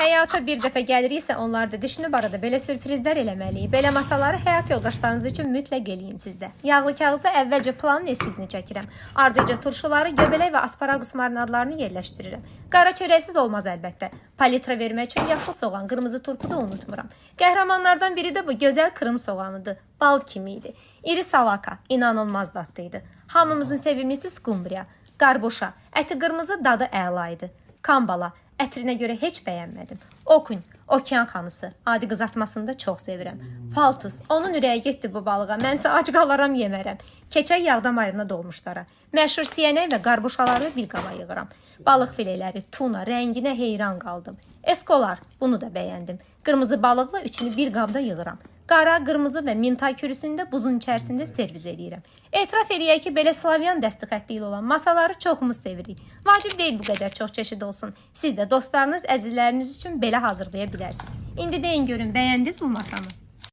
Həyata bir dəfə gəliriksə, onlar da düşünüb arada belə sürprizlər eləməliyik. Belə masaları həyat yoldaşlarınız üçün mütləq eləyin sizdə. Yağlı kağıza əvvəlcə planın eskizini çəkirəm. Ardıca turşuları, göbələk və asparagus marinadlarını yerləşdirirəm. Qara çörəksiz olmaz əlbəttə. Palitra vermək üçün yaşıl soğan, qırmızı turpu da unutmuram. Qəhrəmanlardan biri də bu gözəl Krım soğanıdır. Bal kimi idi. İri salaka, inanılmaz dadlıydı. Hamımızın sevimlisi skumbriya, qarboşa, əti qırmızı, dadı əla idi. Kambala, ətrinə görə heç bəyənmədim. Okun, okean xanısı, adi qızartmasını da çox sevirəm. Paltus, onun ürəyi getdi bu balığa, mənsə ac qalaram yemərəm. Keçək yağda marina dolmuşlara. Məşhur siyənək və qarboşaları bir qaba yığıram. Balıq fileləri, tuna, rənginə heyran qaldım. Eskolar, bunu da bəyəndim. Qırmızı balıqla üçünü bir qabda yığıram. Qara, qırmızı və mintay kürüsünü də buzun içərisində servis edirəm. Etiraf eləyək ki, belə slavyan dəsti xətti ilə olan masaları çoxumuz sevirik. Vacib deyil bu qədər çox çeşid olsun. Siz də dostlarınız, əzizləriniz üçün belə hazırlaya bilərsiniz. İndi deyin görün, bəyəndiniz bu masanı?